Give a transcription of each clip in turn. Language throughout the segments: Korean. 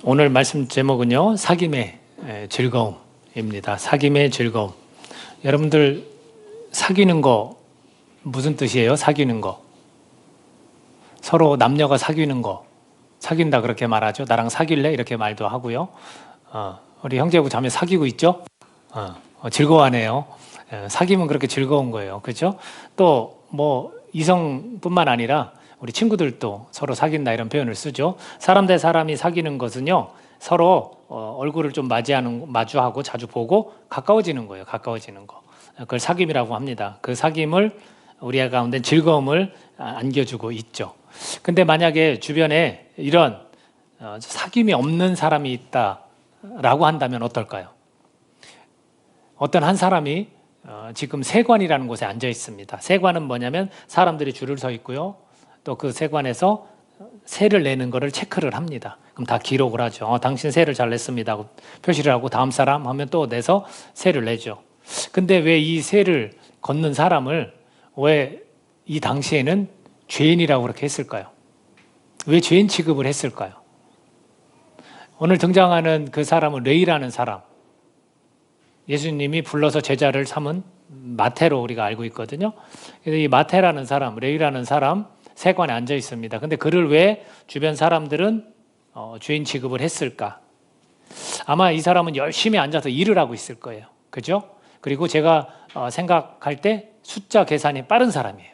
오늘 말씀 제목은요, 사귐의 즐거움입니다. 사귐의 즐거움. 여러분들 사귀는 거 무슨 뜻이에요? 사귀는 거. 서로 남녀가 사귀는 거. 사귄다 그렇게 말하죠. 나랑 사귈래? 이렇게 말도 하고요. 우리 형제하고 자매 사귀고 있죠? 즐거워하네요. 사귀면 그렇게 즐거운 거예요. 그렇죠? 또 뭐 이성뿐만 아니라 우리 친구들도 서로 사귄다 이런 표현을 쓰죠. 사람 대 사람이 사귀는 것은요, 서로 얼굴을 좀 마주하고 자주 보고 가까워지는 거예요. 가까워지는 거. 그걸 사귐이라고 합니다. 그 사귐을 우리 가운데 즐거움을 안겨주고 있죠. 근데 만약에 주변에 이런 사귐이 없는 사람이 있다라고 한다면 어떨까요? 어떤 한 사람이 지금 세관이라는 곳에 앉아 있습니다. 세관은 뭐냐면 사람들이 줄을 서 있고요. 또 그 세관에서 세를 내는 거를 체크를 합니다. 그럼 다 기록을 하죠. 당신 세를 잘 냈습니다 하고 표시를 하고 다음 사람 하면 또 내서 세를 내죠. 근데 왜 이 세를 걷는 사람을 왜 이 당시에는 죄인이라고 그렇게 했을까요? 왜 죄인 취급을 했을까요? 오늘 등장하는 그 사람은 레위라는 사람, 예수님이 불러서 제자를 삼은 마태로 우리가 알고 있거든요. 그래서 이 마태라는 사람, 레위라는 사람 세관에 앉아 있습니다. 근데 그를 왜 주변 사람들은 죄인 취급을 했을까? 아마 이 사람은 열심히 앉아서 일을 하고 있을 거예요. 그죠? 그리고 제가 생각할 때 숫자 계산이 빠른 사람이에요.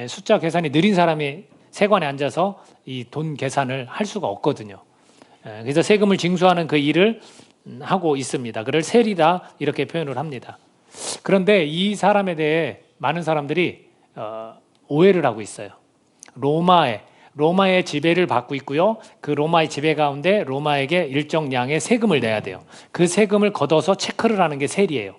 숫자 계산이 느린 사람이 세관에 앉아서 이 돈 계산을 할 수가 없거든요. 그래서 세금을 징수하는 그 일을 하고 있습니다. 그를 세리다 이렇게 표현을 합니다. 그런데 이 사람에 대해 많은 사람들이 오해를 하고 있어요. 로마의 지배를 받고 있고요. 그 로마의 지배 가운데 로마에게 일정 양의 세금을 내야 돼요. 그 세금을 걷어서 체크를 하는 게 세리예요.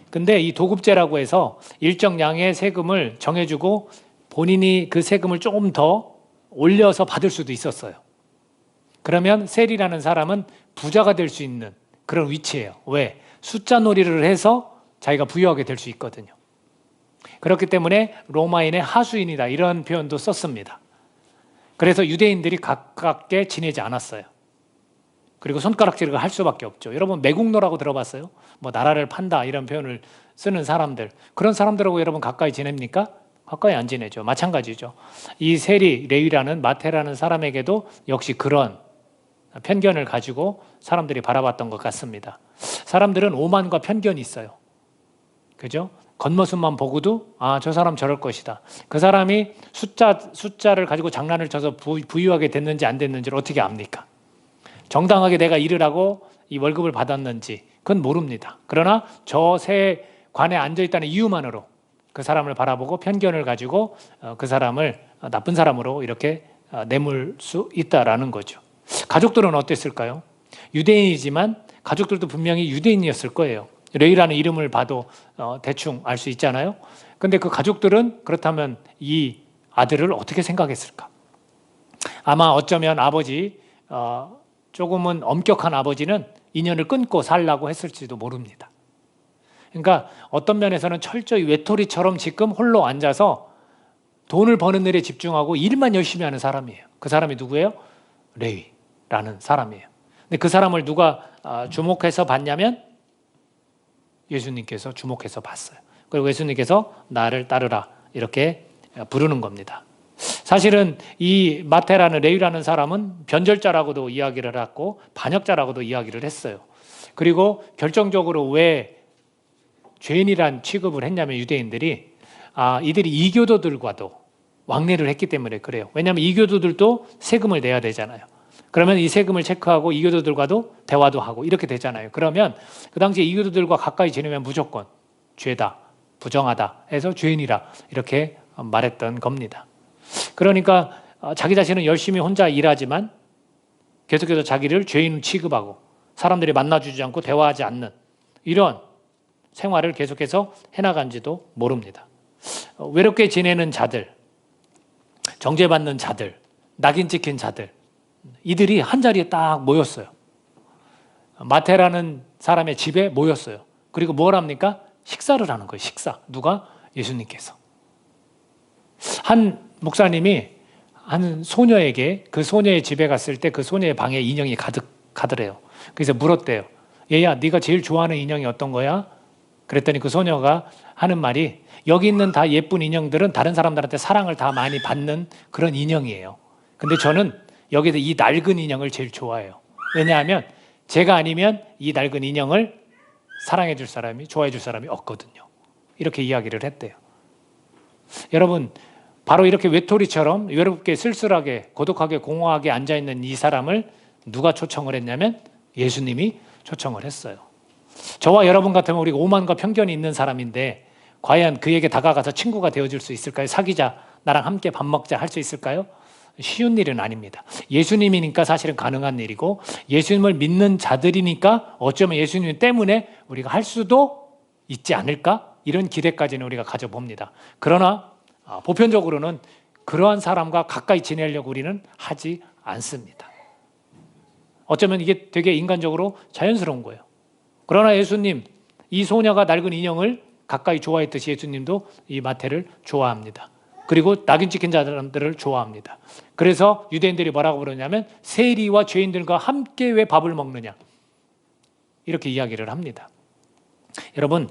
근데 이 도급제라고 해서 일정 양의 세금을 정해주고 본인이 그 세금을 조금 더 올려서 받을 수도 있었어요. 그러면 세리라는 사람은 부자가 될 수 있는 그런 위치예요. 왜? 숫자 놀이를 해서 자기가 부유하게 될 수 있거든요. 그렇기 때문에 로마인의 하수인이다 이런 표현도 썼습니다. 그래서 유대인들이 가깝게 지내지 않았어요. 그리고 손가락질을 할 수밖에 없죠. 여러분 매국노라고 들어봤어요? 뭐 나라를 판다 이런 표현을 쓰는 사람들, 그런 사람들하고 여러분 가까이 지냅니까? 가까이 안 지내죠. 마찬가지죠. 이 세리 레위라는 마태라는 사람에게도 역시 그런 편견을 가지고 사람들이 바라봤던 것 같습니다. 사람들은 오만과 편견이 있어요. 그죠? 겉모습만 보고도 저 사람 저럴 것이다. 그 사람이 숫자를 가지고 장난을 쳐서 부유하게 됐는지 안 됐는지를 어떻게 압니까? 정당하게 내가 일을 하고 이 월급을 받았는지 그건 모릅니다. 그러나 저 세관에 앉아있다는 이유만으로 그 사람을 바라보고 편견을 가지고 그 사람을 나쁜 사람으로 이렇게 내몰 수 있다라는 거죠. 가족들은 어땠을까요? 유대인이지만 가족들도 분명히 유대인이었을 거예요. 레위라는 이름을 봐도 대충 알 수 있잖아요. 근데 그 가족들은 그렇다면 이 아들을 어떻게 생각했을까? 아마 어쩌면 아버지, 조금은 엄격한 아버지는 인연을 끊고 살라고 했을지도 모릅니다. 그러니까 어떤 면에서는 철저히 외톨이처럼 지금 홀로 앉아서 돈을 버는 일에 집중하고 일만 열심히 하는 사람이에요. 그 사람이 누구예요? 레위라는 사람이에요. 근데 그 사람을 누가 주목해서 봤냐면 예수님께서 주목해서 봤어요. 그리고 예수님께서 나를 따르라 이렇게 부르는 겁니다. 사실은 이 마태라는 레위라는 사람은 변절자라고도 이야기를 했고 반역자라고도 이야기를 했어요. 그리고 결정적으로 왜 죄인이란 취급을 했냐면 유대인들이 이들이 이교도들과도 왕래를 했기 때문에 그래요. 왜냐하면 이교도들도 세금을 내야 되잖아요. 그러면 이 세금을 체크하고 이교도들과도 대화도 하고 이렇게 되잖아요. 그러면 그 당시에 이교도들과 가까이 지내면 무조건 죄다, 부정하다 해서 죄인이라 이렇게 말했던 겁니다. 그러니까 자기 자신은 열심히 혼자 일하지만 계속해서 자기를 죄인 취급하고 사람들이 만나주지 않고 대화하지 않는 이런 생활을 계속해서 해나간지도 모릅니다. 외롭게 지내는 자들, 정죄받는 자들, 낙인 찍힌 자들, 이들이 한자리에 딱 모였어요. 마태라는 사람의 집에 모였어요. 그리고 뭘 합니까? 식사를 하는 거예요. 식사. 누가? 예수님께서. 한 목사님이 한 소녀에게 그 소녀의 집에 갔을 때 그 소녀의 방에 인형이 가득하더래요. 그래서 물었대요. 얘야, 네가 제일 좋아하는 인형이 어떤 거야? 그랬더니 그 소녀가 하는 말이 여기 있는 다 예쁜 인형들은 다른 사람들한테 사랑을 다 많이 받는 그런 인형이에요. 근데 저는 여기서 이 낡은 인형을 제일 좋아해요. 왜냐하면 제가 아니면 이 낡은 인형을 사랑해 줄 사람이, 좋아해 줄 사람이 없거든요. 이렇게 이야기를 했대요. 여러분, 바로 이렇게 외톨이처럼 외롭게 쓸쓸하게 고독하게 공허하게 앉아있는 이 사람을 누가 초청을 했냐면 예수님이 초청을 했어요. 저와 여러분 같으면 우리가 오만과 편견이 있는 사람인데 과연 그에게 다가가서 친구가 되어줄 수 있을까요? 사귀자, 나랑 함께 밥 먹자 할 수 있을까요? 쉬운 일은 아닙니다. 예수님이니까 사실은 가능한 일이고 예수님을 믿는 자들이니까 어쩌면 예수님 때문에 우리가 할 수도 있지 않을까? 이런 기대까지는 우리가 가져봅니다. 그러나 보편적으로는 그러한 사람과 가까이 지내려고 우리는 하지 않습니다. 어쩌면 이게 되게 인간적으로 자연스러운 거예요. 그러나 예수님, 이 소녀가 낡은 인형을 가까이 좋아했듯이 예수님도 이 마태를 좋아합니다. 그리고 낙인 찍힌 자들을 좋아합니다. 그래서 유대인들이 뭐라고 그러냐면 세리와 죄인들과 함께 왜 밥을 먹느냐 이렇게 이야기를 합니다. 여러분,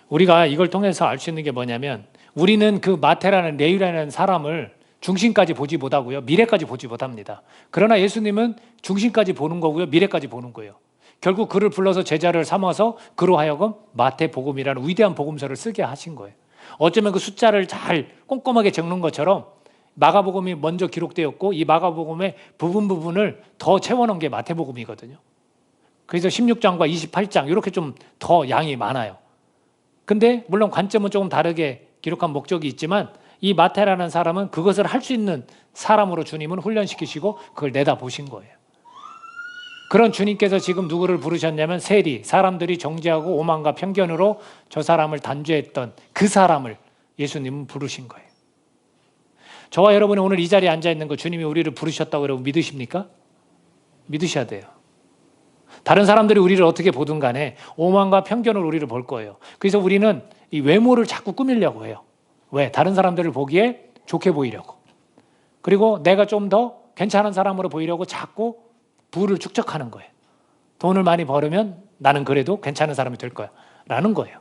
우리가 이걸 통해서 알 수 있는 게 뭐냐면 우리는 그 마태라는 레위라는 사람을 중심까지 보지 못하고요, 미래까지 보지 못합니다. 그러나 예수님은 중심까지 보는 거고요, 미래까지 보는 거예요. 결국 그를 불러서 제자를 삼아서 그로 하여금 마태복음이라는 위대한 복음서를 쓰게 하신 거예요. 어쩌면 그 숫자를 잘 꼼꼼하게 적는 것처럼 마가복음이 먼저 기록되었고 이 마가복음의 부분을 더 채워놓은 게 마태복음이거든요. 그래서 16장과 28장 이렇게 좀 더 양이 많아요. 근데 물론 관점은 조금 다르게 기록한 목적이 있지만 이 마태라는 사람은 그것을 할 수 있는 사람으로 주님은 훈련시키시고 그걸 내다보신 거예요. 그런 주님께서 지금 누구를 부르셨냐면 세리, 사람들이 정죄하고 오만과 편견으로 저 사람을 단죄했던 그 사람을 예수님은 부르신 거예요. 저와 여러분이 오늘 이 자리에 앉아있는 거 주님이 우리를 부르셨다고 여러분 믿으십니까? 믿으셔야 돼요. 다른 사람들이 우리를 어떻게 보든 간에 오만과 편견으로 우리를 볼 거예요. 그래서 우리는 이 외모를 자꾸 꾸미려고 해요. 왜? 다른 사람들을 보기에 좋게 보이려고. 그리고 내가 좀 더 괜찮은 사람으로 보이려고 자꾸 부를 축적하는 거예요. 돈을 많이 벌으면 나는 그래도 괜찮은 사람이 될 거야 라는 거예요.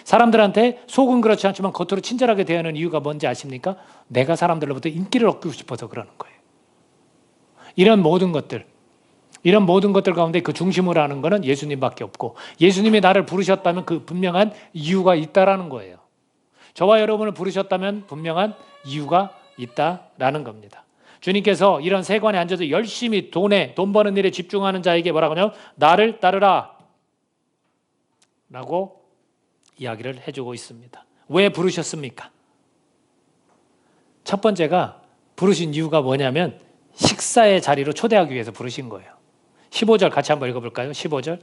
사람들한테 속은 그렇지 않지만 겉으로 친절하게 대하는 이유가 뭔지 아십니까? 내가 사람들로부터 인기를 얻고 싶어서 그러는 거예요. 이런 모든 것들 가운데 그 중심으로 하는 것은 예수님밖에 없고 예수님이 나를 부르셨다면 그 분명한 이유가 있다라는 거예요. 저와 여러분을 부르셨다면 분명한 이유가 있다라는 겁니다. 주님께서 이런 세관에 앉아서 열심히 돈 버는 일에 집중하는 자에게 뭐라고 하냐면 나를 따르라 라고 이야기를 해주고 있습니다. 왜 부르셨습니까? 첫 번째가 부르신 이유가 뭐냐면 식사의 자리로 초대하기 위해서 부르신 거예요. 15절 같이 한번 읽어볼까요? 15절.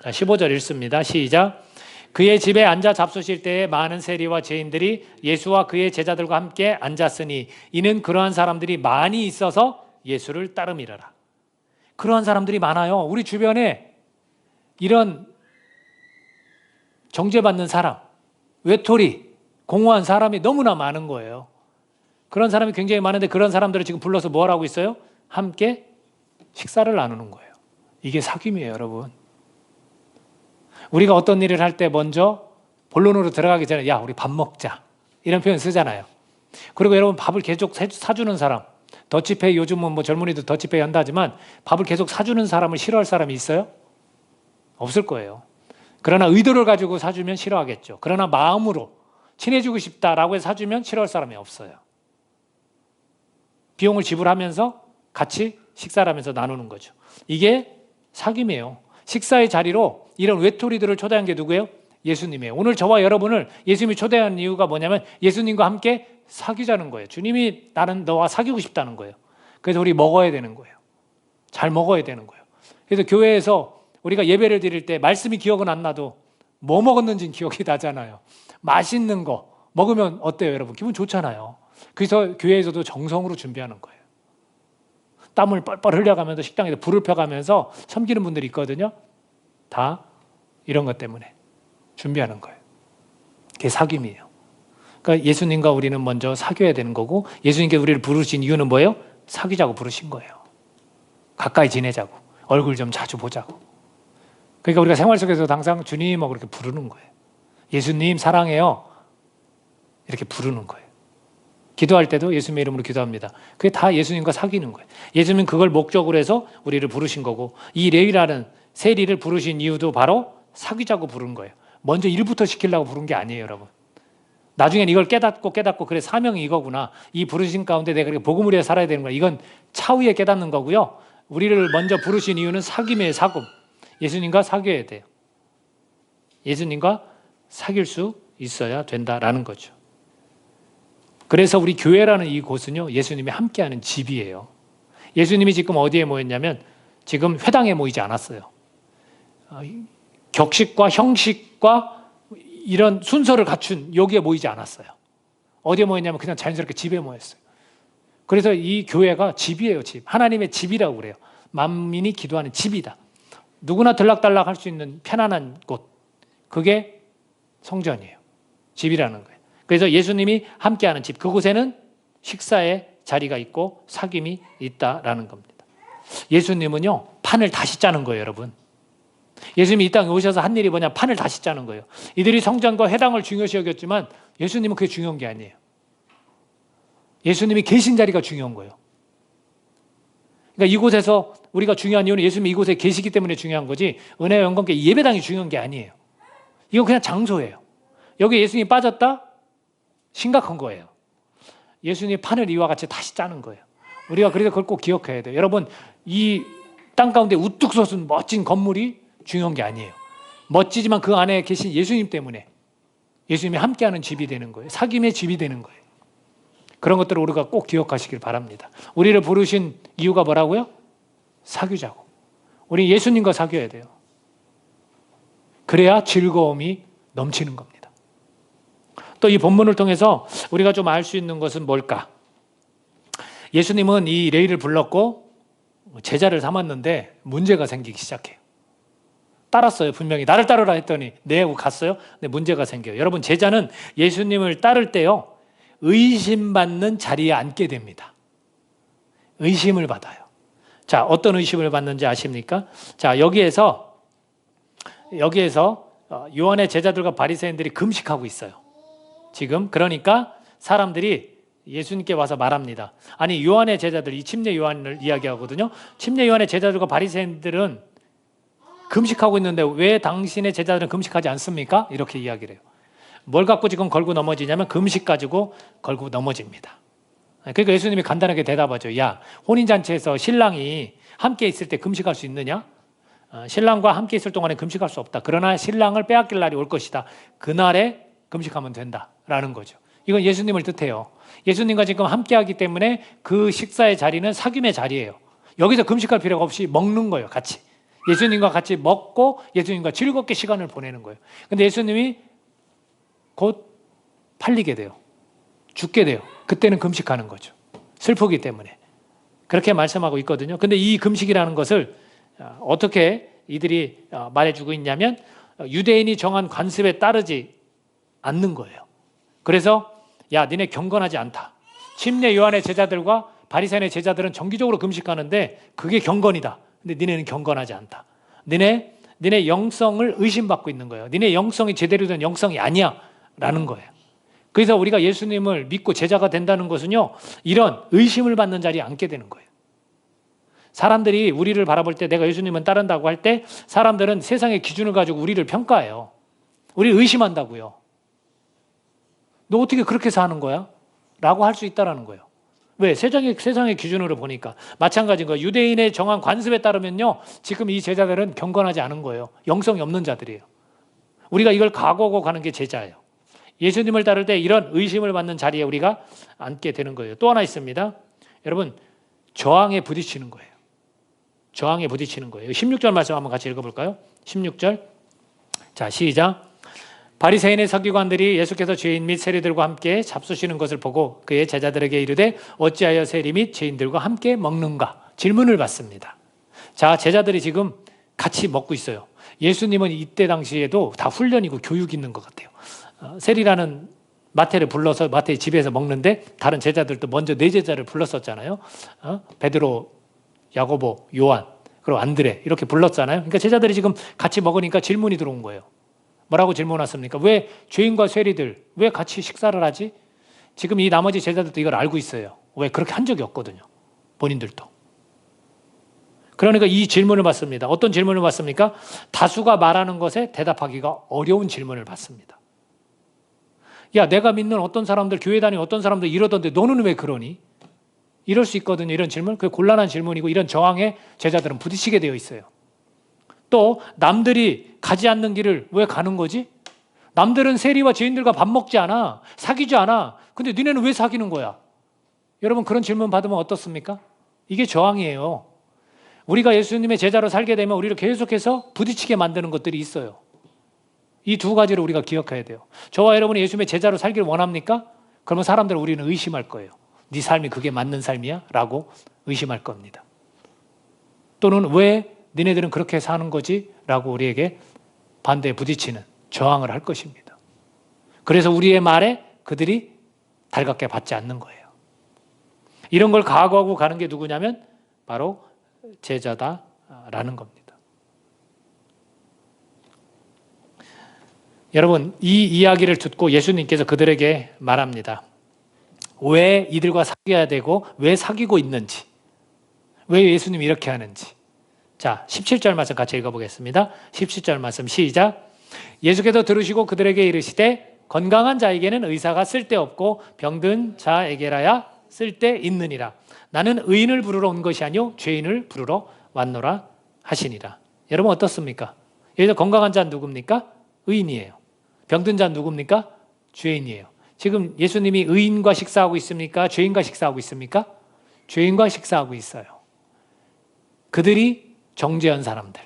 자, 15절 읽습니다. 시작. 그의 집에 앉아 잡수실 때에 많은 세리와 죄인들이 예수와 그의 제자들과 함께 앉았으니 이는 그러한 사람들이 많이 있어서 예수를 따름이라라. 그러한 사람들이 많아요. 우리 주변에 이런 정죄받는 사람, 외톨이, 공허한 사람이 너무나 많은 거예요. 그런 사람이 굉장히 많은데 그런 사람들을 지금 불러서 뭐 하라고 있어요? 함께 식사를 나누는 거예요. 이게 사귐이에요, 여러분. 우리가 어떤 일을 할 때 먼저 본론으로 들어가기 전에 야, 우리 밥 먹자 이런 표현 쓰잖아요. 그리고 여러분 밥을 계속 사주는 사람, 더치페이 요즘은 뭐 젊은이도 더치페이 한다지만 밥을 계속 사주는 사람을 싫어할 사람이 있어요? 없을 거예요. 그러나 의도를 가지고 사주면 싫어하겠죠. 그러나 마음으로 친해지고 싶다라고 해서 사주면 싫어할 사람이 없어요. 비용을 지불하면서 같이 식사를 하면서 나누는 거죠. 이게 사귐이에요. 식사의 자리로 이런 외톨이들을 초대한 게 누구예요? 예수님이에요. 오늘 저와 여러분을 예수님이 초대한 이유가 뭐냐면 예수님과 함께 사귀자는 거예요. 주님이 나는 너와 사귀고 싶다는 거예요. 그래서 우리 먹어야 되는 거예요. 잘 먹어야 되는 거예요. 그래서 교회에서 우리가 예배를 드릴 때 말씀이 기억은 안 나도 뭐 먹었는지는 기억이 나잖아요. 맛있는 거 먹으면 어때요, 여러분? 기분 좋잖아요. 그래서 교회에서도 정성으로 준비하는 거예요. 땀을 뻘뻘 흘려가면서 식당에서 불을 펴가면서 섬기는 분들이 있거든요. 다 이런 것 때문에 준비하는 거예요. 그게 사귐이에요. 그러니까 예수님과 우리는 먼저 사귀어야 되는 거고, 예수님께 우리를 부르신 이유는 뭐예요? 사귀자고 부르신 거예요. 가까이 지내자고, 얼굴 좀 자주 보자고. 그러니까 우리가 생활 속에서 항상 주님하고 그렇게 부르는 거예요. 예수님 사랑해요, 이렇게 부르는 거예요. 기도할 때도 예수님의 이름으로 기도합니다. 그게 다 예수님과 사귀는 거예요. 예수님은 그걸 목적으로 해서 우리를 부르신 거고, 이 레위라는 세리를 부르신 이유도 바로 사귀자고 부른 거예요. 먼저 일부터 시키려고 부른 게 아니에요, 여러분. 나중엔 이걸 깨닫고 그래, 사명이 이거구나. 이 부르신 가운데 내가 이렇게 복음을 위해 살아야 되는 거야. 이건 차후에 깨닫는 거고요. 우리를 먼저 부르신 이유는 사귐이에요, 사귐. 예수님과 사귀어야 돼요. 예수님과 사귈 수 있어야 된다라는 거죠. 그래서 우리 교회라는 이 곳은요, 예수님이 함께하는 집이에요. 예수님이 지금 어디에 모였냐면 지금 회당에 모이지 않았어요. 격식과 형식과 이런 순서를 갖춘 여기에 모이지 않았어요. 어디에 모였냐면 그냥 자연스럽게 집에 모였어요. 그래서 이 교회가 집이에요, 집. 하나님의 집이라고 그래요. 만민이 기도하는 집이다. 누구나 들락달락 할 수 있는 편안한 곳. 그게 성전이에요. 집이라는 거예요. 그래서 예수님이 함께하는 집, 그곳에는 식사의 자리가 있고 사귐이 있다라는 겁니다. 예수님은요, 판을 다시 짜는 거예요, 여러분. 예수님이 이 땅에 오셔서 한 일이 뭐냐, 판을 다시 짜는 거예요. 이들이 성전과 회당을 중요시 여겼지만 예수님은 그게 중요한 게 아니에요. 예수님이 계신 자리가 중요한 거예요. 그러니까 이곳에서 우리가 중요한 이유는 예수님이 이곳에 계시기 때문에 중요한 거지, 은혜와 영광께 예배당이 중요한 게 아니에요. 이건 그냥 장소예요. 여기 예수님이 빠졌다? 심각한 거예요. 예수님이 판을 이와 같이 다시 짜는 거예요. 우리가 그래서 그걸 꼭 기억해야 돼요. 여러분, 이 땅 가운데 우뚝 솟은 멋진 건물이 중요한 게 아니에요. 멋지지만 그 안에 계신 예수님 때문에 예수님이 함께하는 집이 되는 거예요. 사귐의 집이 되는 거예요. 그런 것들을 우리가 꼭 기억하시길 바랍니다. 우리를 부르신 이유가 뭐라고요? 사귀자고. 우리 예수님과 사귀어야 돼요. 그래야 즐거움이 넘치는 겁니다. 또 이 본문을 통해서 우리가 좀 알 수 있는 것은 뭘까? 예수님은 이 레위를 불렀고 제자를 삼았는데 문제가 생기기 시작해요. 따랐어요. 분명히 나를 따르라 했더니 네 하고 갔어요. 근데 문제가 생겨요. 여러분, 제자는 예수님을 따를 때요, 의심받는 자리에 앉게 됩니다. 의심을 받아요. 자, 어떤 의심을 받는지 아십니까? 자, 여기에서 요한의 제자들과 바리새인들이 금식하고 있어요. 지금 그러니까 사람들이 예수님께 와서 말합니다. 아니, 요한의 제자들, 이 침례 요한을 이야기하거든요. 침례 요한의 제자들과 바리새인들은 금식하고 있는데 왜 당신의 제자들은 금식하지 않습니까? 이렇게 이야기를 해요. 뭘 갖고 지금 걸고 넘어지냐면 금식 가지고 걸고 넘어집니다. 그러니까 예수님이 간단하게 대답하죠. 야, 혼인잔치에서 신랑이 함께 있을 때 금식할 수 있느냐? 신랑과 함께 있을 동안에 금식할 수 없다. 그러나 신랑을 빼앗길 날이 올 것이다. 그날에 금식하면 된다라는 거죠. 이건 예수님을 뜻해요. 예수님과 지금 함께하기 때문에 그 식사의 자리는 사귐의 자리예요. 여기서 금식할 필요가 없이 먹는 거예요, 같이. 예수님과 같이 먹고 예수님과 즐겁게 시간을 보내는 거예요. 근데 예수님이 곧 팔리게 돼요. 죽게 돼요. 그때는 금식하는 거죠. 슬프기 때문에. 그렇게 말씀하고 있거든요. 근데 이 금식이라는 것을 어떻게 이들이 말해주고 있냐면 유대인이 정한 관습에 따르지 않는 거예요. 그래서 야, 니네 경건하지 않다. 침례 요한의 제자들과 바리새인의 제자들은 정기적으로 금식하는데 그게 경건이다. 근데 니네는 경건하지 않다. 니네 영성을 의심받고 있는 거예요. 니네 영성이 제대로 된 영성이 아니야 라는 거예요. 그래서 우리가 예수님을 믿고 제자가 된다는 것은요, 이런 의심을 받는 자리에 앉게 되는 거예요. 사람들이 우리를 바라볼 때 내가 예수님은 따른다고 할 때 사람들은 세상의 기준을 가지고 우리를 평가해요. 우리를 의심한다고요. 너 어떻게 그렇게 사는 거야? 라고 할 수 있다는 거예요. 왜? 세상의 기준으로 보니까. 마찬가지인 거예요. 유대인의 정한 관습에 따르면요, 지금 이 제자들은 경건하지 않은 거예요. 영성이 없는 자들이에요. 우리가 이걸 각오하고 가는 게 제자예요. 예수님을 따를 때 이런 의심을 받는 자리에 우리가 앉게 되는 거예요. 또 하나 있습니다. 여러분, 저항에 부딪히는 거예요. 저항에 부딪히는 거예요. 16절 말씀 한번 같이 읽어볼까요? 16절. 자, 시작. 바리새인의 서기관들이 예수께서 죄인 및 세리들과 함께 잡수시는 것을 보고 그의 제자들에게 이르되 어찌하여 세리 및 죄인들과 함께 먹는가? 질문을 받습니다. 자, 제자들이 지금 같이 먹고 있어요. 예수님은 이때 당시에도 다 훈련이고 교육이 있는 것 같아요. 세리라는 마태를 불러서 마태 집에서 먹는데 다른 제자들도 먼저 네 제자를 불렀었잖아요. 베드로, 야고보, 요한, 그리고 안드레 이렇게 불렀잖아요. 그러니까 제자들이 지금 같이 먹으니까 질문이 들어온 거예요. 뭐라고 질문 왔습니까? 왜 죄인과 세리들 왜 같이 식사를 하지? 지금 이 나머지 제자들도 이걸 알고 있어요. 왜 그렇게 한 적이 없거든요. 본인들도. 그러니까 이 질문을 받습니다. 어떤 질문을 받습니까? 다수가 말하는 것에 대답하기가 어려운 질문을 받습니다. 야, 내가 믿는 어떤 사람들, 교회 다니는 어떤 사람들 이러던데 너는 왜 그러니? 이럴 수 있거든요. 이런 질문. 그게 곤란한 질문이고 이런 저항에 제자들은 부딪히게 되어 있어요. 또 남들이 가지 않는 길을 왜 가는 거지? 남들은 세리와 죄인들과 밥 먹지 않아. 사귀지 않아. 근데 니네는 왜 사귀는 거야? 여러분 그런 질문 받으면 어떻습니까? 이게 저항이에요. 우리가 예수님의 제자로 살게 되면 우리를 계속해서 부딪히게 만드는 것들이 있어요. 이 두 가지를 우리가 기억해야 돼요. 저와 여러분이 예수님의 제자로 살기를 원합니까? 그러면 사람들은 우리는 의심할 거예요. 네 삶이 그게 맞는 삶이야? 라고 의심할 겁니다. 또는 왜 니네들은 그렇게 사는 거지? 라고 우리에게 반대에 부딪히는 저항을 할 것입니다. 그래서 우리의 말에 그들이 달갑게 받지 않는 거예요. 이런 걸 각오하고 가는 게 누구냐면 바로 제자다라는 겁니다. 여러분, 이 이야기를 듣고 예수님께서 그들에게 말합니다. 왜 이들과 사귀어야 되고 왜 사귀고 있는지, 왜 예수님이 이렇게 하는지. 자, 17절 말씀 같이 읽어보겠습니다. 17절 말씀 시작. 예수께서 들으시고 그들에게 이르시되 건강한 자에게는 의사가 쓸데없고 병든 자에게라야 쓸데있느니라. 나는 의인을 부르러 온 것이 아니요 죄인을 부르러 왔노라 하시니라. 여러분 어떻습니까? 여기서 건강한 자는 누굽니까? 의인이에요. 병든 자는 누굽니까? 죄인이에요. 지금 예수님이 의인과 식사하고 있습니까? 죄인과 식사하고 있습니까? 죄인과 식사하고 있어요. 그들이 정죄한 사람들,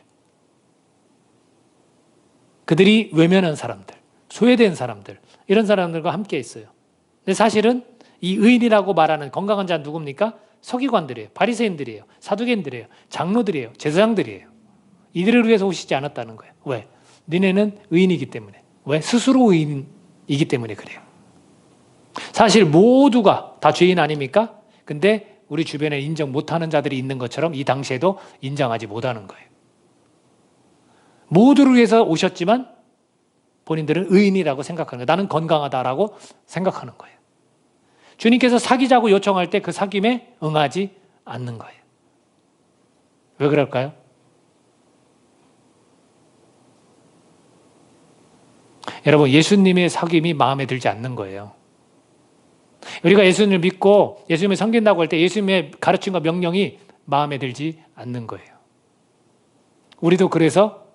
그들이 외면한 사람들, 소외된 사람들, 이런 사람들과 함께 있어요. 근데 사실은 이 의인이라고 말하는 건강한 자는 누굽니까? 서기관들이에요. 바리새인들이에요. 사두개인들이에요. 장로들이에요. 제사장들이에요. 이들을 위해서 오시지 않았다는 거예요. 왜? 너네는 의인이기 때문에. 왜? 스스로 의인이기 때문에 그래요. 사실 모두가 다 죄인 아닙니까? 근데 우리 주변에 인정 못하는 자들이 있는 것처럼 이 당시에도 인정하지 못하는 거예요. 모두를 위해서 오셨지만 본인들은 의인이라고 생각하는 거예요. 나는 건강하다라고 생각하는 거예요. 주님께서 사귀자고 요청할 때 그 사귐에 응하지 않는 거예요. 왜 그럴까요? 여러분, 예수님의 사귐이 마음에 들지 않는 거예요. 우리가 예수님을 믿고 예수님을 섬긴다고 할 때 예수님의 가르침과 명령이 마음에 들지 않는 거예요. 우리도 그래서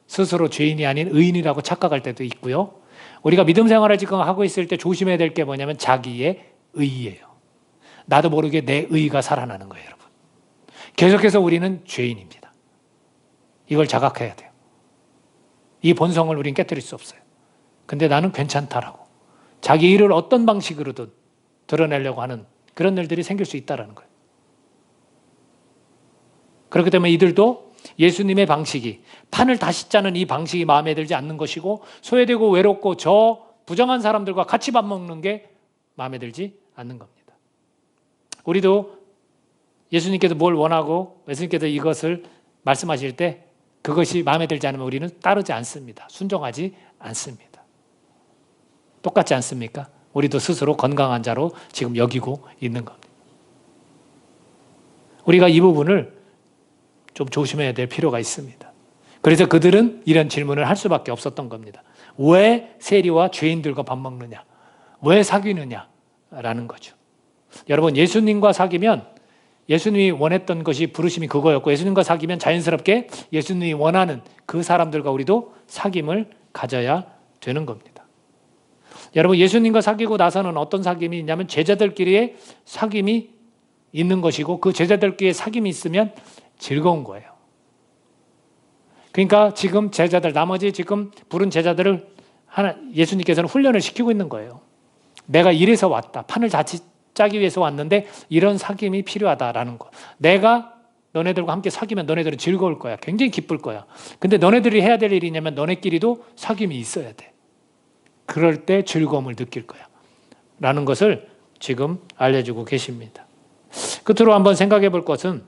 스스로 죄인이 아닌 의인이라고 착각할 때도 있고요. 우리가 믿음 생활을 지금 하고 있을 때 조심해야 될 게 뭐냐면 자기의 의예요. 나도 모르게 내 의가 살아나는 거예요, 여러분. 계속해서 우리는 죄인입니다. 이걸 자각해야 돼요. 이 본성을 우리는 깨뜨릴 수 없어요. 근데 나는 괜찮다라고. 자기 일을 어떤 방식으로든 드러내려고 하는 그런 일들이 생길 수 있다는 거예요. 그렇기 때문에 이들도 예수님의 방식이, 판을 다시 짜는 이 방식이 마음에 들지 않는 것이고, 소외되고 외롭고 저 부정한 사람들과 같이 밥 먹는 게 마음에 들지 않는 겁니다. 우리도 예수님께서 뭘 원하고 예수님께서 이것을 말씀하실 때 그것이 마음에 들지 않으면 우리는 따르지 않습니다. 순종하지 않습니다. 똑같지 않습니까? 우리도 스스로 건강한 자로 지금 여기고 있는 겁니다. 우리가 이 부분을 좀 조심해야 될 필요가 있습니다. 그래서 그들은 이런 질문을 할 수밖에 없었던 겁니다. 왜 세리와 죄인들과 밥 먹느냐? 왜 사귀느냐? 라는 거죠. 여러분, 예수님과 사귀면 예수님이 원했던 것이 부르심이 그거였고, 예수님과 사귀면 자연스럽게 예수님이 원하는 그 사람들과 우리도 사귐을 가져야 되는 겁니다. 여러분, 예수님과 사귀고 나서는 어떤 사귐이 있냐면 제자들끼리의 사귐이 있는 것이고, 그 제자들끼리의 사귐이 있으면 즐거운 거예요. 그러니까 지금 제자들, 나머지 지금 부른 제자들을 예수님께서는 훈련을 시키고 있는 거예요. 내가 이래서 왔다. 판을 다시 짜기 위해서 왔는데 이런 사귐이 필요하다라는 거. 내가 너네들과 함께 사귀면 너네들은 즐거울 거야. 굉장히 기쁠 거야. 근데 너네들이 해야 될 일이냐면 너네끼리도 사귐이 있어야 돼. 그럴 때 즐거움을 느낄 거야. 라는 것을 지금 알려주고 계십니다. 끝으로 한번 생각해 볼 것은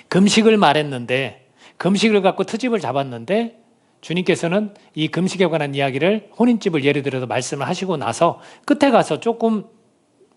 금식을 말했는데 금식을 갖고 트집을 잡았는데 주님께서는 이 금식에 관한 이야기를 혼인집을 예를 들어서 말씀을 하시고 나서 끝에 가서 조금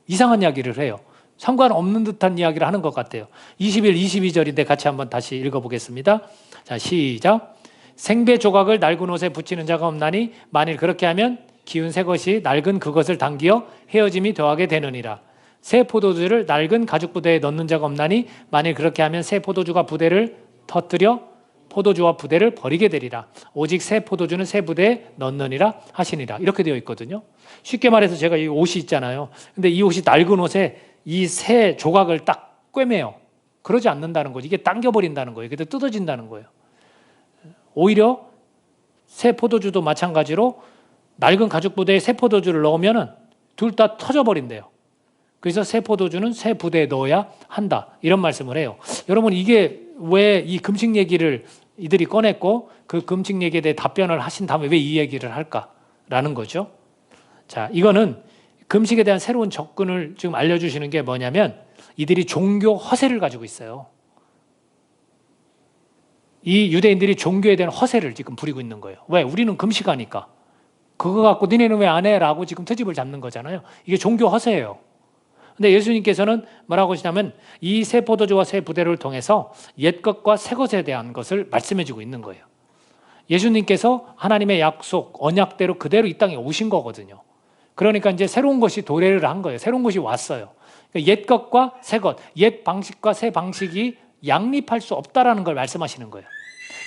이상한 이야기를 해요. 상관없는 듯한 이야기를 하는 것 같아요. 21, 22절인데 같이 한번 다시 읽어보겠습니다. 자, 시작. 생배 조각을 낡은 옷에 붙이는 자가 없나니 만일 그렇게 하면 기운 새 것이 낡은 그것을 당기어 헤어짐이 더하게 되느니라. 새 포도주를 낡은 가죽 부대에 넣는 자가 없나니 만일 그렇게 하면 새 포도주가 부대를 터뜨려 포도주와 부대를 버리게 되리라. 오직 새 포도주는 새 부대에 넣느니라 하시니라. 이렇게 되어 있거든요. 쉽게 말해서 제가 이 옷이 있잖아요. 근데 이 옷이 낡은 옷에 이 새 조각을 딱 꿰매요. 그러지 않는다는 거죠. 이게 당겨버린다는 거예요. 그래도 뜯어진다는 거예요. 오히려 새 포도주도 마찬가지로 낡은 가죽 부대에 새 포도주를 넣으면 둘 다 터져버린대요. 그래서 새 포도주는 새 부대에 넣어야 한다. 이런 말씀을 해요. 여러분, 이게 왜 이 금식 얘기를 이들이 꺼냈고 그 금식 얘기에 대해 답변을 하신 다음에 왜 이 얘기를 할까라는 거죠. 자, 이거는 금식에 대한 새로운 접근을 지금 알려주시는 게 뭐냐면 이들이 종교 허세를 가지고 있어요. 이 유대인들이 종교에 대한 허세를 지금 부리고 있는 거예요. 왜? 우리는 금식하니까. 그거 갖고 니네는 왜 안 해? 라고 지금 트집을 잡는 거잖아요. 이게 종교 허세예요. 근데 예수님께서는 뭐라고 하시냐면 이 새 포도주와 새 부대를 통해서 옛 것과 새 것에 대한 것을 말씀해 주고 있는 거예요. 예수님께서 하나님의 약속, 언약대로 그대로 이 땅에 오신 거거든요. 그러니까 이제 새로운 것이 도래를 한 거예요. 새로운 것이 왔어요. 그러니까 옛 것과 새 것, 옛 방식과 새 방식이 양립할 수 없다라는 걸 말씀하시는 거예요.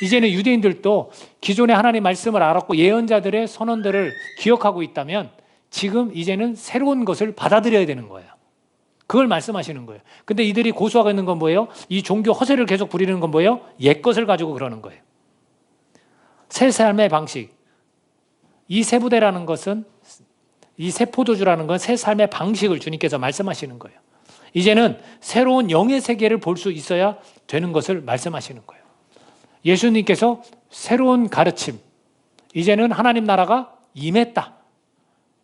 이제는 유대인들도 기존의 하나님 말씀을 알았고 예언자들의 선언들을 기억하고 있다면 지금 이제는 새로운 것을 받아들여야 되는 거예요. 그걸 말씀하시는 거예요. 근데 이들이 고수하고 있는 건 뭐예요? 이 종교 허세를 계속 부리는 건 뭐예요? 옛 것을 가지고 그러는 거예요. 새 삶의 방식. 이 새 부대라는 것은, 이 새 포도주라는 건 새 삶의 방식을 주님께서 말씀하시는 거예요. 이제는 새로운 영의 세계를 볼 수 있어야 되는 것을 말씀하시는 거예요. 예수님께서 새로운 가르침, 이제는 하나님 나라가 임했다.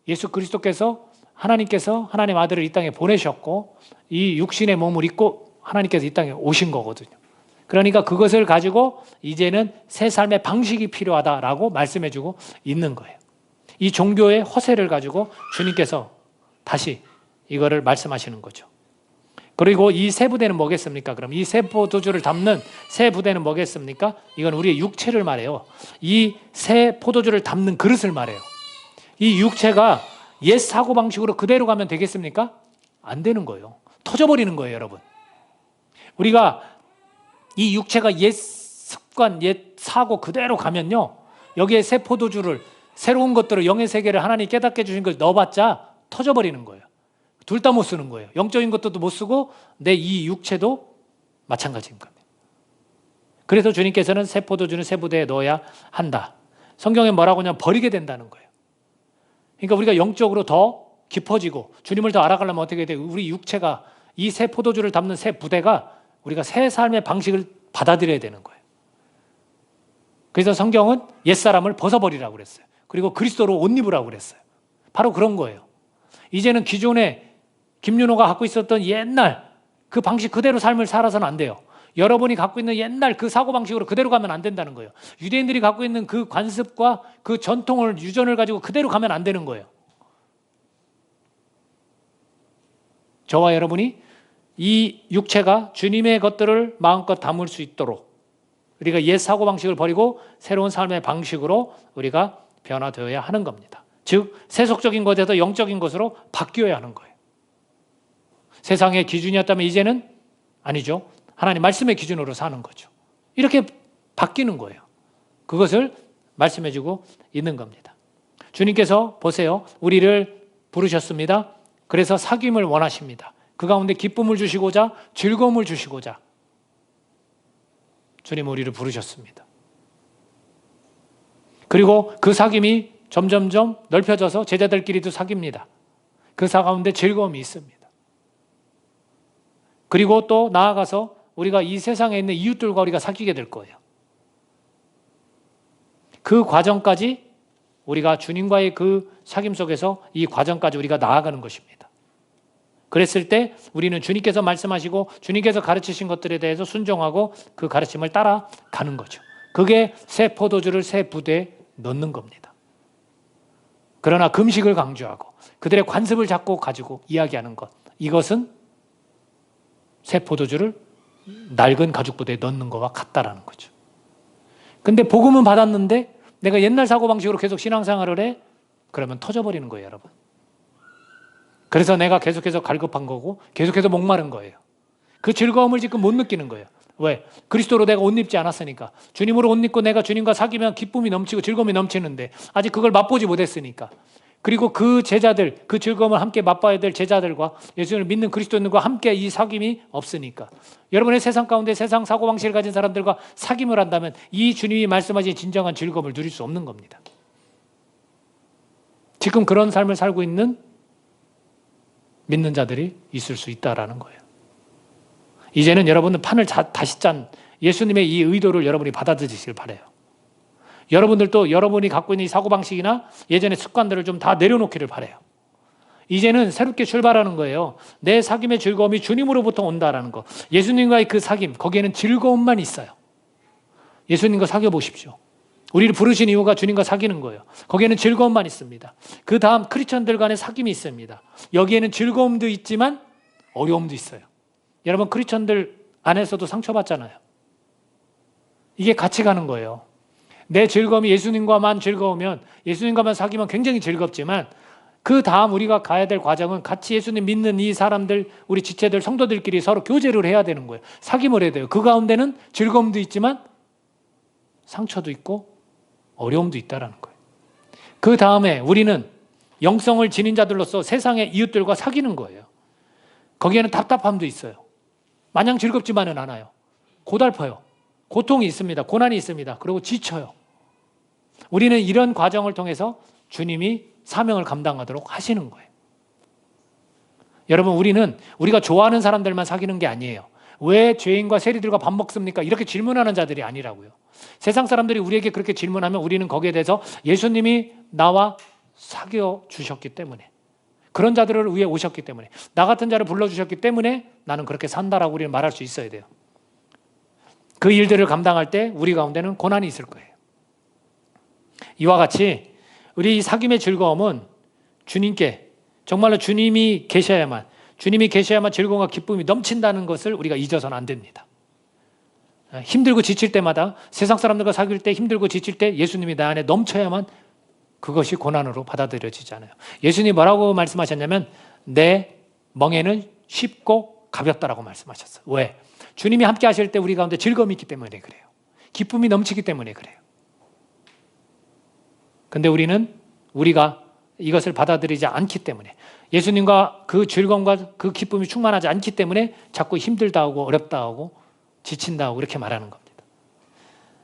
예수 그리스도께서 하나님께서 하나님 아들을 이 땅에 보내셨고 이 육신의 몸을 입고 하나님께서 이 땅에 오신 거거든요. 그러니까 그것을 가지고 이제는 새 삶의 방식이 필요하다라고 말씀해주고 있는 거예요. 이 종교의 허세를 가지고 주님께서 다시 이거를 말씀하시는 거죠. 그리고 이 새 부대는 뭐겠습니까? 그럼 이 새 포도주를 담는 새 부대는 뭐겠습니까? 이건 우리의 육체를 말해요. 이 새 포도주를 담는 그릇을 말해요. 이 육체가 옛 사고방식으로 그대로 가면 되겠습니까? 안 되는 거예요. 터져버리는 거예요, 여러분. 우리가 이 육체가 옛 습관, 옛 사고 그대로 가면요. 여기에 새 포도주를, 새로운 것들을, 영의 세계를 하나님 깨닫게 해주신 걸 넣어봤자 터져버리는 거예요. 둘 다 못 쓰는 거예요. 영적인 것도 못 쓰고 내 이 육체도 마찬가지인 겁니다. 그래서 주님께서는 새 포도주는 새 부대에 넣어야 한다. 성경에 뭐라고 하냐면 버리게 된다는 거예요. 그러니까 우리가 영적으로 더 깊어지고 주님을 더 알아가려면 어떻게 돼요? 우리 육체가 이 새 포도주를 담는 새 부대가 우리가 새 삶의 방식을 받아들여야 되는 거예요. 그래서 성경은 옛사람을 벗어버리라고 그랬어요. 그리고 그리스도로 옷 입으라고 그랬어요. 바로 그런 거예요. 이제는 기존에 김윤호가 갖고 있었던 옛날 그 방식 그대로 삶을 살아서는 안 돼요. 여러분이 갖고 있는 옛날 그 사고방식으로 그대로 가면 안 된다는 거예요. 유대인들이 갖고 있는 그 관습과 그 전통을, 유전을 가지고 그대로 가면 안 되는 거예요. 저와 여러분이 이 육체가 주님의 것들을 마음껏 담을 수 있도록 우리가 옛 사고방식을 버리고 새로운 삶의 방식으로 우리가 변화되어야 하는 겁니다. 즉 세속적인 것에서 영적인 것으로 바뀌어야 하는 거예요. 세상의 기준이었다면 이제는 아니죠. 하나님 말씀의 기준으로 사는 거죠. 이렇게 바뀌는 거예요. 그것을 말씀해주고 있는 겁니다. 주님께서 보세요. 우리를 부르셨습니다. 그래서 사귐을 원하십니다. 그 가운데 기쁨을 주시고자 즐거움을 주시고자 주님 우리를 부르셨습니다. 그리고 그 사귐이 점점점 넓혀져서 제자들끼리도 사귑니다. 그 가운데 즐거움이 있습니다. 그리고 또 나아가서 우리가 이 세상에 있는 이웃들과 우리가 사귀게 될 거예요. 그 과정까지 우리가 주님과의 그 사귐 속에서 이 과정까지 우리가 나아가는 것입니다. 그랬을 때 우리는 주님께서 말씀하시고 주님께서 가르치신 것들에 대해서 순종하고 그 가르침을 따라가는 거죠. 그게 새 포도주를 새 부대에 넣는 겁니다. 그러나 금식을 강조하고 그들의 관습을 잡고 가지고 이야기하는 것, 이것은 새 포도주를 낡은 가죽 부대에 넣는 것과 같다라는 거죠. 근데 복음은 받았는데 내가 옛날 사고방식으로 계속 신앙생활을 해? 그러면 터져버리는 거예요, 여러분. 그래서 내가 계속해서 갈급한 거고 계속해서 목마른 거예요. 그 즐거움을 지금 못 느끼는 거예요. 왜? 그리스도로 내가 옷 입지 않았으니까. 주님으로 옷 입고 내가 주님과 사귀면 기쁨이 넘치고 즐거움이 넘치는데 아직 그걸 맛보지 못했으니까. 그리고 그 제자들, 그 즐거움을 함께 맛봐야 될 제자들과 예수님을 믿는 그리스도인들과 함께 이 사귐이 없으니까. 여러분의 세상 가운데 세상 사고방식을 가진 사람들과 사귐을 한다면 이 주님이 말씀하신 진정한 즐거움을 누릴 수 없는 겁니다. 지금 그런 삶을 살고 있는 믿는 자들이 있을 수 있다라는 거예요. 이제는 여러분은 판을 다시 짠 예수님의 이 의도를 여러분이 받아들이시길 바라요. 여러분들도 여러분이 갖고 있는 이 사고방식이나 예전의 습관들을 좀 다 내려놓기를 바라요. 이제는 새롭게 출발하는 거예요. 내 사귐의 즐거움이 주님으로부터 온다라는 거. 예수님과의 그 사귐, 거기에는 즐거움만 있어요. 예수님과 사귀어 보십시오. 우리를 부르신 이유가 주님과 사귀는 거예요. 거기에는 즐거움만 있습니다. 그 다음 크리스천들 간의 사귐이 있습니다. 여기에는 즐거움도 있지만 어려움도 있어요. 여러분 크리스천들 안에서도 상처받잖아요. 이게 같이 가는 거예요. 내 즐거움이 예수님과만 즐거우면 예수님과만 사귀면 굉장히 즐겁지만 그 다음 우리가 가야 될 과정은 같이 예수님 믿는 이 사람들, 우리 지체들, 성도들끼리 서로 교제를 해야 되는 거예요. 사귐을 해야 돼요. 그 가운데는 즐거움도 있지만 상처도 있고 어려움도 있다는 거예요. 그 다음에 우리는 영성을 지닌 자들로서 세상의 이웃들과 사귀는 거예요. 거기에는 답답함도 있어요. 마냥 즐겁지만은 않아요. 고달퍼요. 고통이 있습니다. 고난이 있습니다. 그리고 지쳐요. 우리는 이런 과정을 통해서 주님이 사명을 감당하도록 하시는 거예요. 여러분 우리는 우리가 좋아하는 사람들만 사귀는 게 아니에요. 왜 죄인과 세리들과 밥 먹습니까? 이렇게 질문하는 자들이 아니라고요. 세상 사람들이 우리에게 그렇게 질문하면 우리는 거기에 대해서 예수님이 나와 사귀어 주셨기 때문에, 그런 자들을 위해 오셨기 때문에, 나 같은 자를 불러주셨기 때문에 나는 그렇게 산다라고 우리는 말할 수 있어야 돼요. 그 일들을 감당할 때 우리 가운데는 고난이 있을 거예요. 이와 같이 우리 사귐의 즐거움은 주님께, 정말로 주님이 계셔야만 즐거움과 기쁨이 넘친다는 것을 우리가 잊어서는 안 됩니다. 힘들고 지칠 때마다, 세상 사람들과 사귈 때 힘들고 지칠 때 예수님이 나 안에 넘쳐야만 그것이 고난으로 받아들여지잖아요. 예수님이 뭐라고 말씀하셨냐면 내 멍에는 쉽고 가볍다라고 말씀하셨어요. 왜? 주님이 함께 하실 때 우리 가운데 즐거움이 있기 때문에 그래요. 기쁨이 넘치기 때문에 그래요. 근데 우리가 이것을 받아들이지 않기 때문에, 예수님과 그 즐거움과 그 기쁨이 충만하지 않기 때문에 자꾸 힘들다 하고 어렵다 하고 지친다 하고 이렇게 말하는 겁니다.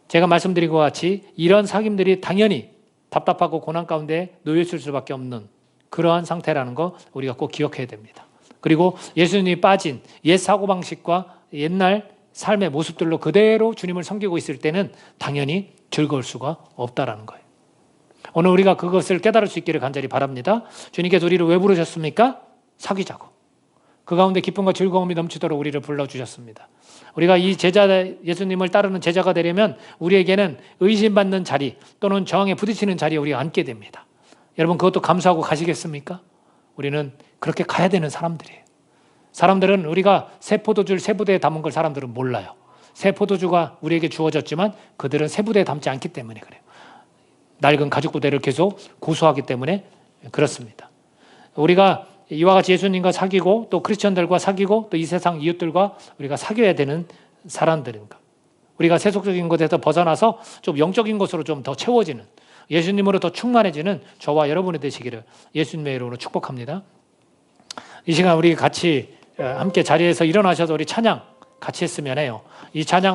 제가 말씀드린 것 같이 이런 사귐들이 당연히 답답하고 고난 가운데 놓여 있을 수밖에 없는 그러한 상태라는 거 우리가 꼭 기억해야 됩니다. 그리고 예수님이 빠진 옛 사고방식과 옛날 삶의 모습들로 그대로 주님을 섬기고 있을 때는 당연히 즐거울 수가 없다라는 거예요. 오늘 우리가 그것을 깨달을 수 있기를 간절히 바랍니다. 주님께서 우리를 왜 부르셨습니까? 사귀자고. 그 가운데 기쁨과 즐거움이 넘치도록 우리를 불러주셨습니다. 우리가 이 제자, 예수님을 따르는 제자가 되려면 우리에게는 의심받는 자리 또는 저항에 부딪히는 자리에 우리가 앉게 됩니다. 여러분 그것도 감수하고 가시겠습니까? 우리는 그렇게 가야 되는 사람들이에요. 사람들은 우리가 새 포도주를 새 부대에 담은 걸 사람들은 몰라요. 새 포도주가 우리에게 주어졌지만 그들은 새 부대에 담지 않기 때문에 그래요. 낡은 가죽 부대를 계속 고수하기 때문에 그렇습니다. 우리가 이와 같이 예수님과 사귀고 또 크리스천들과 사귀고 또 이 세상 이웃들과 우리가 사귀어야 되는 사람들인가. 우리가 세속적인 것에서 벗어나서 좀 영적인 것으로 좀 더 채워지는, 예수님으로 더 충만해지는 저와 여러분이 되시기를 예수님의 이름으로 축복합니다. 이 시간 우리 같이 함께 자리에서 일어나셔서 우리 찬양 같이 했으면 해요. 이 찬양을